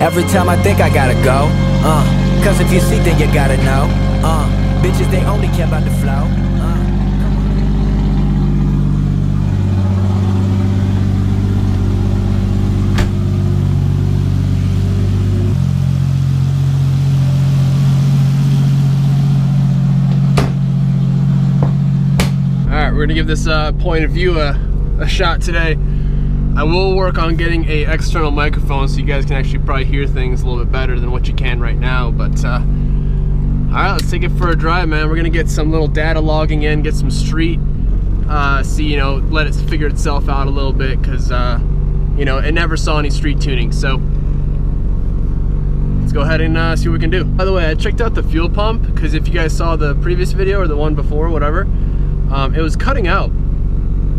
Every time I think I gotta go, cause if you see then you gotta know, bitches they only care about the flow, Alright, we're gonna give this point of view a shot today. I will work on getting a external microphone so you guys can actually probably hear things a little bit better than what you can right now, but alright, let's take it for a drive, man. We're gonna get some little data logging in, get some street, see, you know, let it figure itself out a little bit, because you know, it never saw any street tuning. So let's go ahead and see what we can do. By the way, I checked out the fuel pump, because if you guys saw the previous video or the one before, whatever, it was cutting out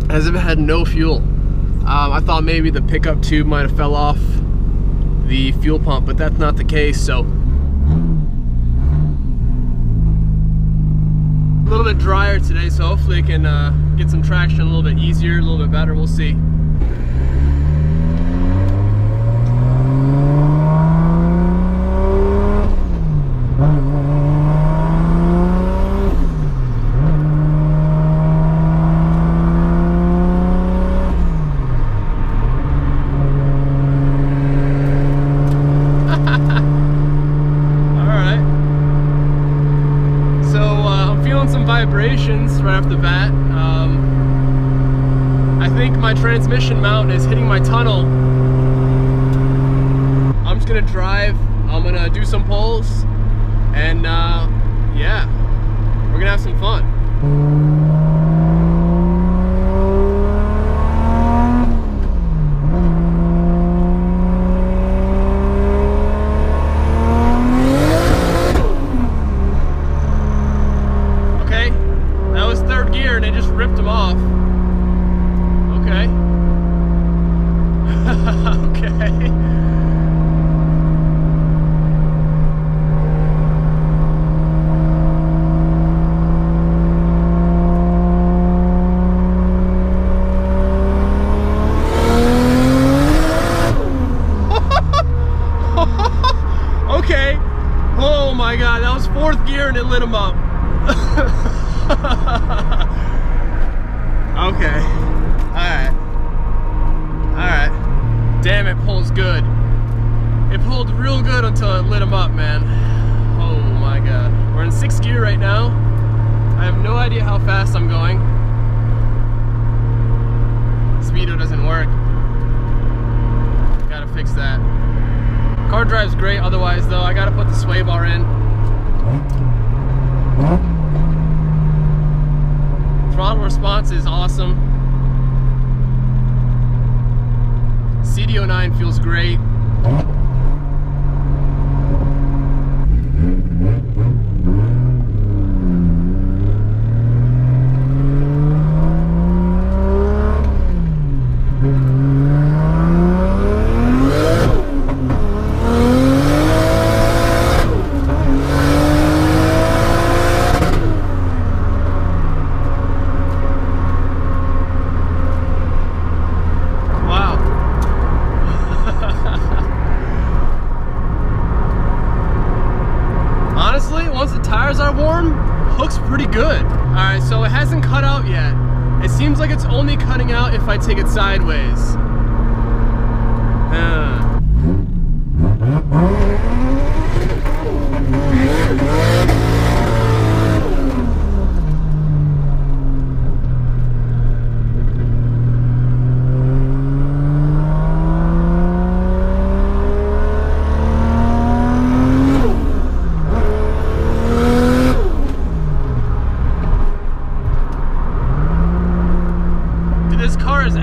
as if it had no fuel. I thought maybe the pickup tube might have fell off the fuel pump, but that's not the case. So a little bit drier today, so hopefully it can get some traction a little bit easier, a little bit better. We'll see. Vibrations right off the bat. I think my transmission mount is hitting my tunnel. I'm just gonna drive, I'm gonna do some pulls, and yeah, we're gonna have some fun. And it just ripped them off. Okay. Okay. Okay. Oh my God, that was 4th gear and it lit them up. Okay. Alright. Alright. Damn, it pulls good. It pulled real good until it lit them up, man. Oh my God. We're in 6th gear right now. I have no idea how fast I'm going. Speedo doesn't work. Gotta fix that. Car drives great otherwise though. I gotta put the sway bar in. Throttle response is awesome. CD09 feels great. Pretty good. Alright, so it hasn't cut out yet. It seems like it's only cutting out if I take it sideways.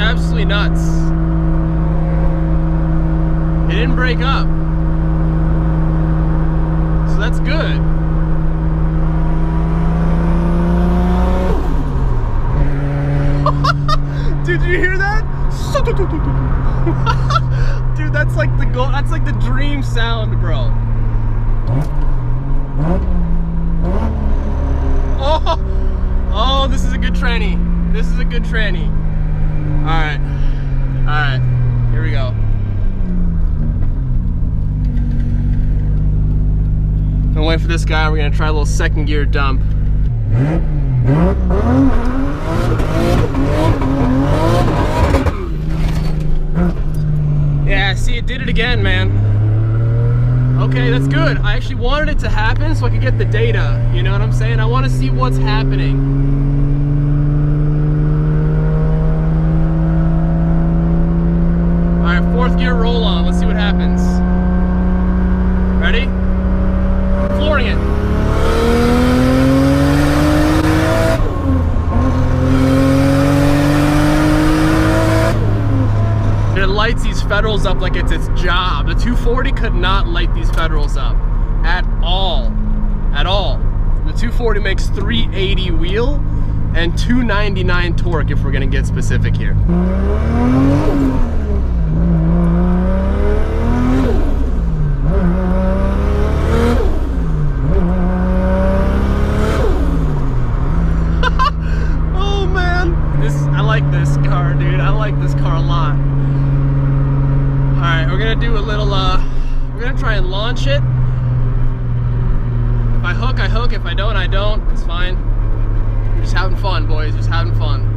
Absolutely nuts. It didn't break up, so that's good. Dude, did you hear that? Dude, that's like the goal. That's like the dream sound, bro. Oh, this is a good tranny. This is a good tranny. Alright, alright, here Here we go. Gonna wait for this guy. We're gonna try a little second gear dump. Yeah, see, it did it again, man. Okay, that's good. I actually wanted it to happen so I could get the data. You know what I'm saying? I want to see what's happening. All right, fourth gear roll on. Let's see what happens. Ready? Flooring it. It lights these federals up like it's its job. The 240 could not light these federals up at all. At all. The 240 makes 380 wheel and 299 torque if we're gonna get specific here. Oh man, I like this car, dude. I like this car a lot. All right, we're gonna do a little, we're gonna try and launch it. If I hook, I hook. If I don't, I don't. It's fine. We're just having fun, boys, just having fun.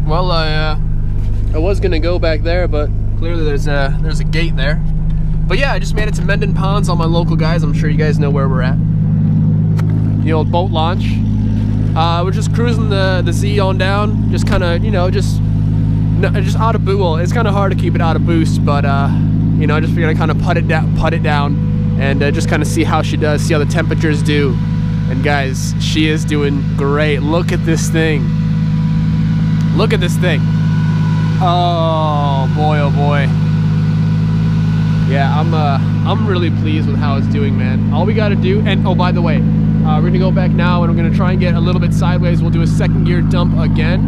Well, I was gonna go back there, but clearly there's a gate there. But yeah, I just made it to Mendon Ponds, all my local guys. I'm sure you guys know where we're at. The old boat launch. We're just cruising the Z on down, just kind of, you know, just out of boost. Well, it's kind of hard to keep it out of boost, but you know, I just figured I kind of put it down, and just kind of see how she does, see how the temperatures do. And guys, she is doing great. Look at this thing. Look at this thing. Oh boy, oh boy. Yeah, I'm really pleased with how it's doing, man. All we gotta do, and oh, by the way, we're gonna go back now and we're gonna try and get a little bit sideways. We'll do a second gear dump again,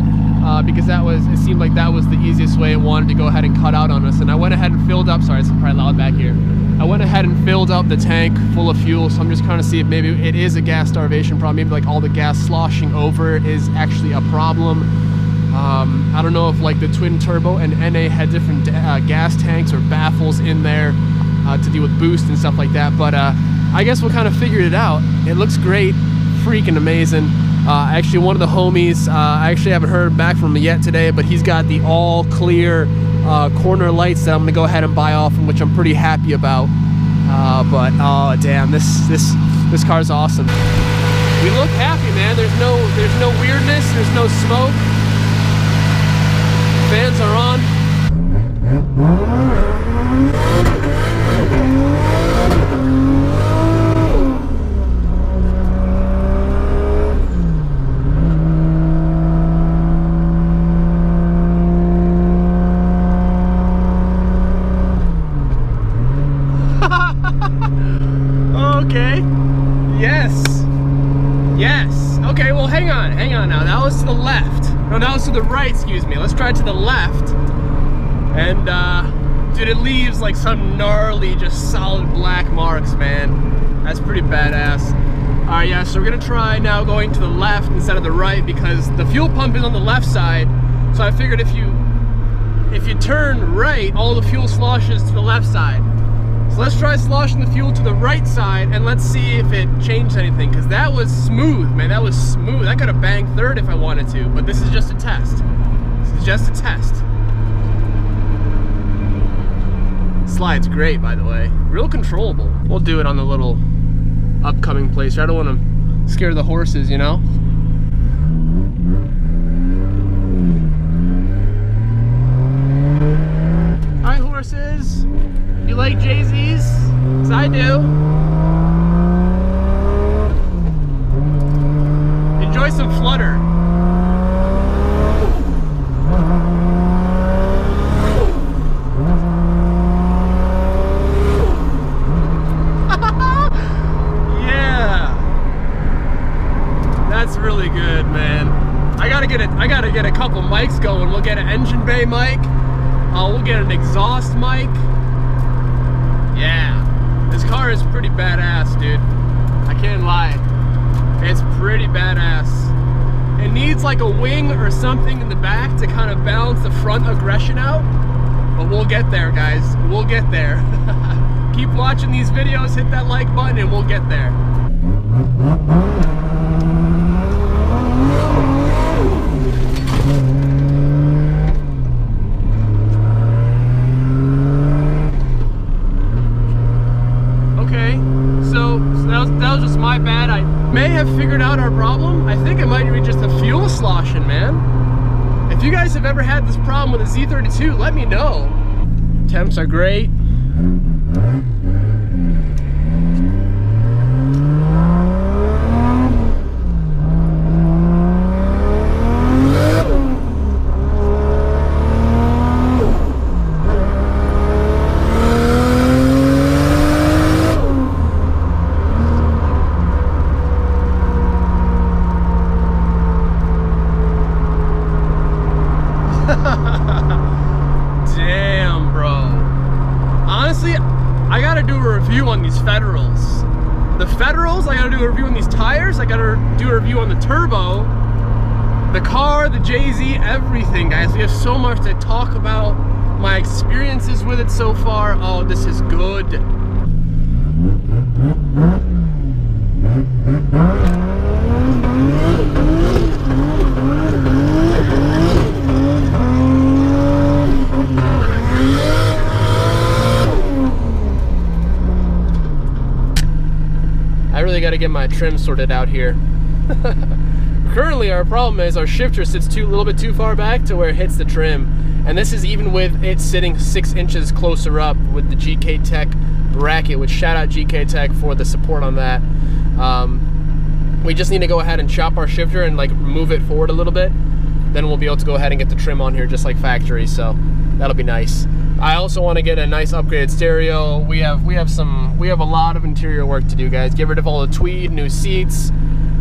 because it seemed like that was the easiest way it wanted to go ahead and cut out on us. And I went ahead and filled up, sorry, it's probably loud back here. I went ahead and filled up the tank full of fuel, so I'm just trying to see if maybe it is a gas starvation problem. Maybe like all the gas sloshing over is actually a problem. I don't know if like the twin turbo and NA had different gas tanks or baffles in there to deal with boost and stuff like that, but I guess we'll kind of figure it out. It looks great, freaking amazing. Actually, one of the homies, I actually haven't heard back from him yet today, but he's got the all clear corner lights that I'm gonna go ahead and buy off him, which I'm pretty happy about. But oh damn, this car's awesome. We look happy, man. There's no weirdness, there's no smoke. Fans are on. Okay. Yes. Yes. Okay, well, hang on now. That was to the left. No, that was to the right, excuse me. Let's try it to the left. And, dude, it leaves like some gnarly, just solid black marks, man. That's pretty badass. All right, yeah, so we're gonna try now going to the left instead of the right because the fuel pump is on the left side. So I figured if you turn right, all the fuel sloshes to the left side. So let's try sloshing the fuel to the right side and let's see if it changed anything, because that was smooth, man. That was smooth. I could have banged third if I wanted to, but this is just a test. This is just a test. Slide's great, by the way. Real controllable. We'll do it on the little upcoming place. I don't want to scare the horses, you know? Hi, horses. You like Jay-Z's? 'Cause I do. Enjoy some flutter. Yeah. some mics going. We'll get an engine bay mic. We'll get an exhaust mic. Yeah, this car is pretty badass, dude. I can't lie. It's pretty badass. It needs like a wing or something in the back to kind of balance the front aggression out. But we'll get there, guys. We'll get there. Keep watching these videos, hit that like button, and we'll get there. Okay, so that was just my bad. I may have figured out our problem. I think it might be just a fuel sloshing, man. If you guys have ever had this problem with a Z32, let me know. Temps are great. Damn, bro. Honestly, I gotta do a review on these Federals. The Federals, I gotta do a review on these tires. I gotta do a review on the turbo, the car, the JZ, everything, guys. We have so much to talk about. My experiences with it so far. Oh, this is good. I really got to get my trim sorted out here. Currently our problem is our shifter sits a little bit too far back to where it hits the trim, and this is even with it sitting 6 inches closer up with the GKtech bracket, which shout out GKtech for the support on that. We just need to go ahead and chop our shifter and like move it forward a little bit, then we'll be able to go ahead and get the trim on here just like factory, so that'll be nice. I also want to get a nice upgraded stereo. We have a lot of interior work to do, guys. Get rid of all the tweed, new seats.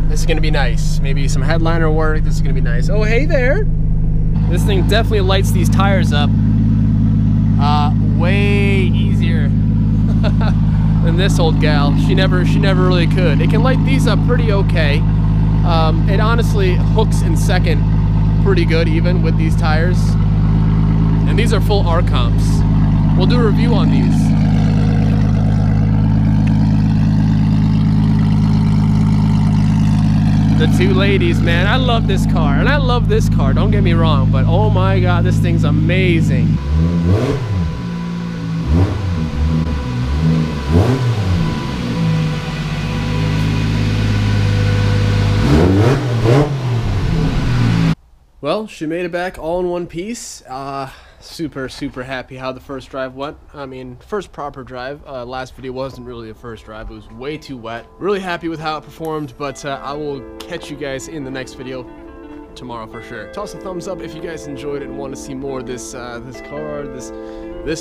This is gonna be nice. Maybe some headliner work. This is gonna be nice. Oh, hey there. This thing definitely lights these tires up way easier than this old gal. She never really could. It can light these up pretty okay. It honestly hooks in second pretty good even with these tires. And these are full R comps. We'll do a review on these. The two ladies, man, I love this car, and I love this car, don't get me wrong, but oh my God, this thing's amazing. Well, she made it back all in one piece. Super happy how the first drive went. I mean, first proper drive. Last video wasn't really a first drive. It was way too wet. Really happy with how it performed, but I will catch you guys in the next video tomorrow for sure. Toss a thumbs up if you guys enjoyed it and want to see more of this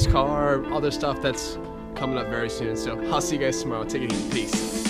car, other stuff that's coming up very soon. So I'll see you guys tomorrow. Take it easy. Peace.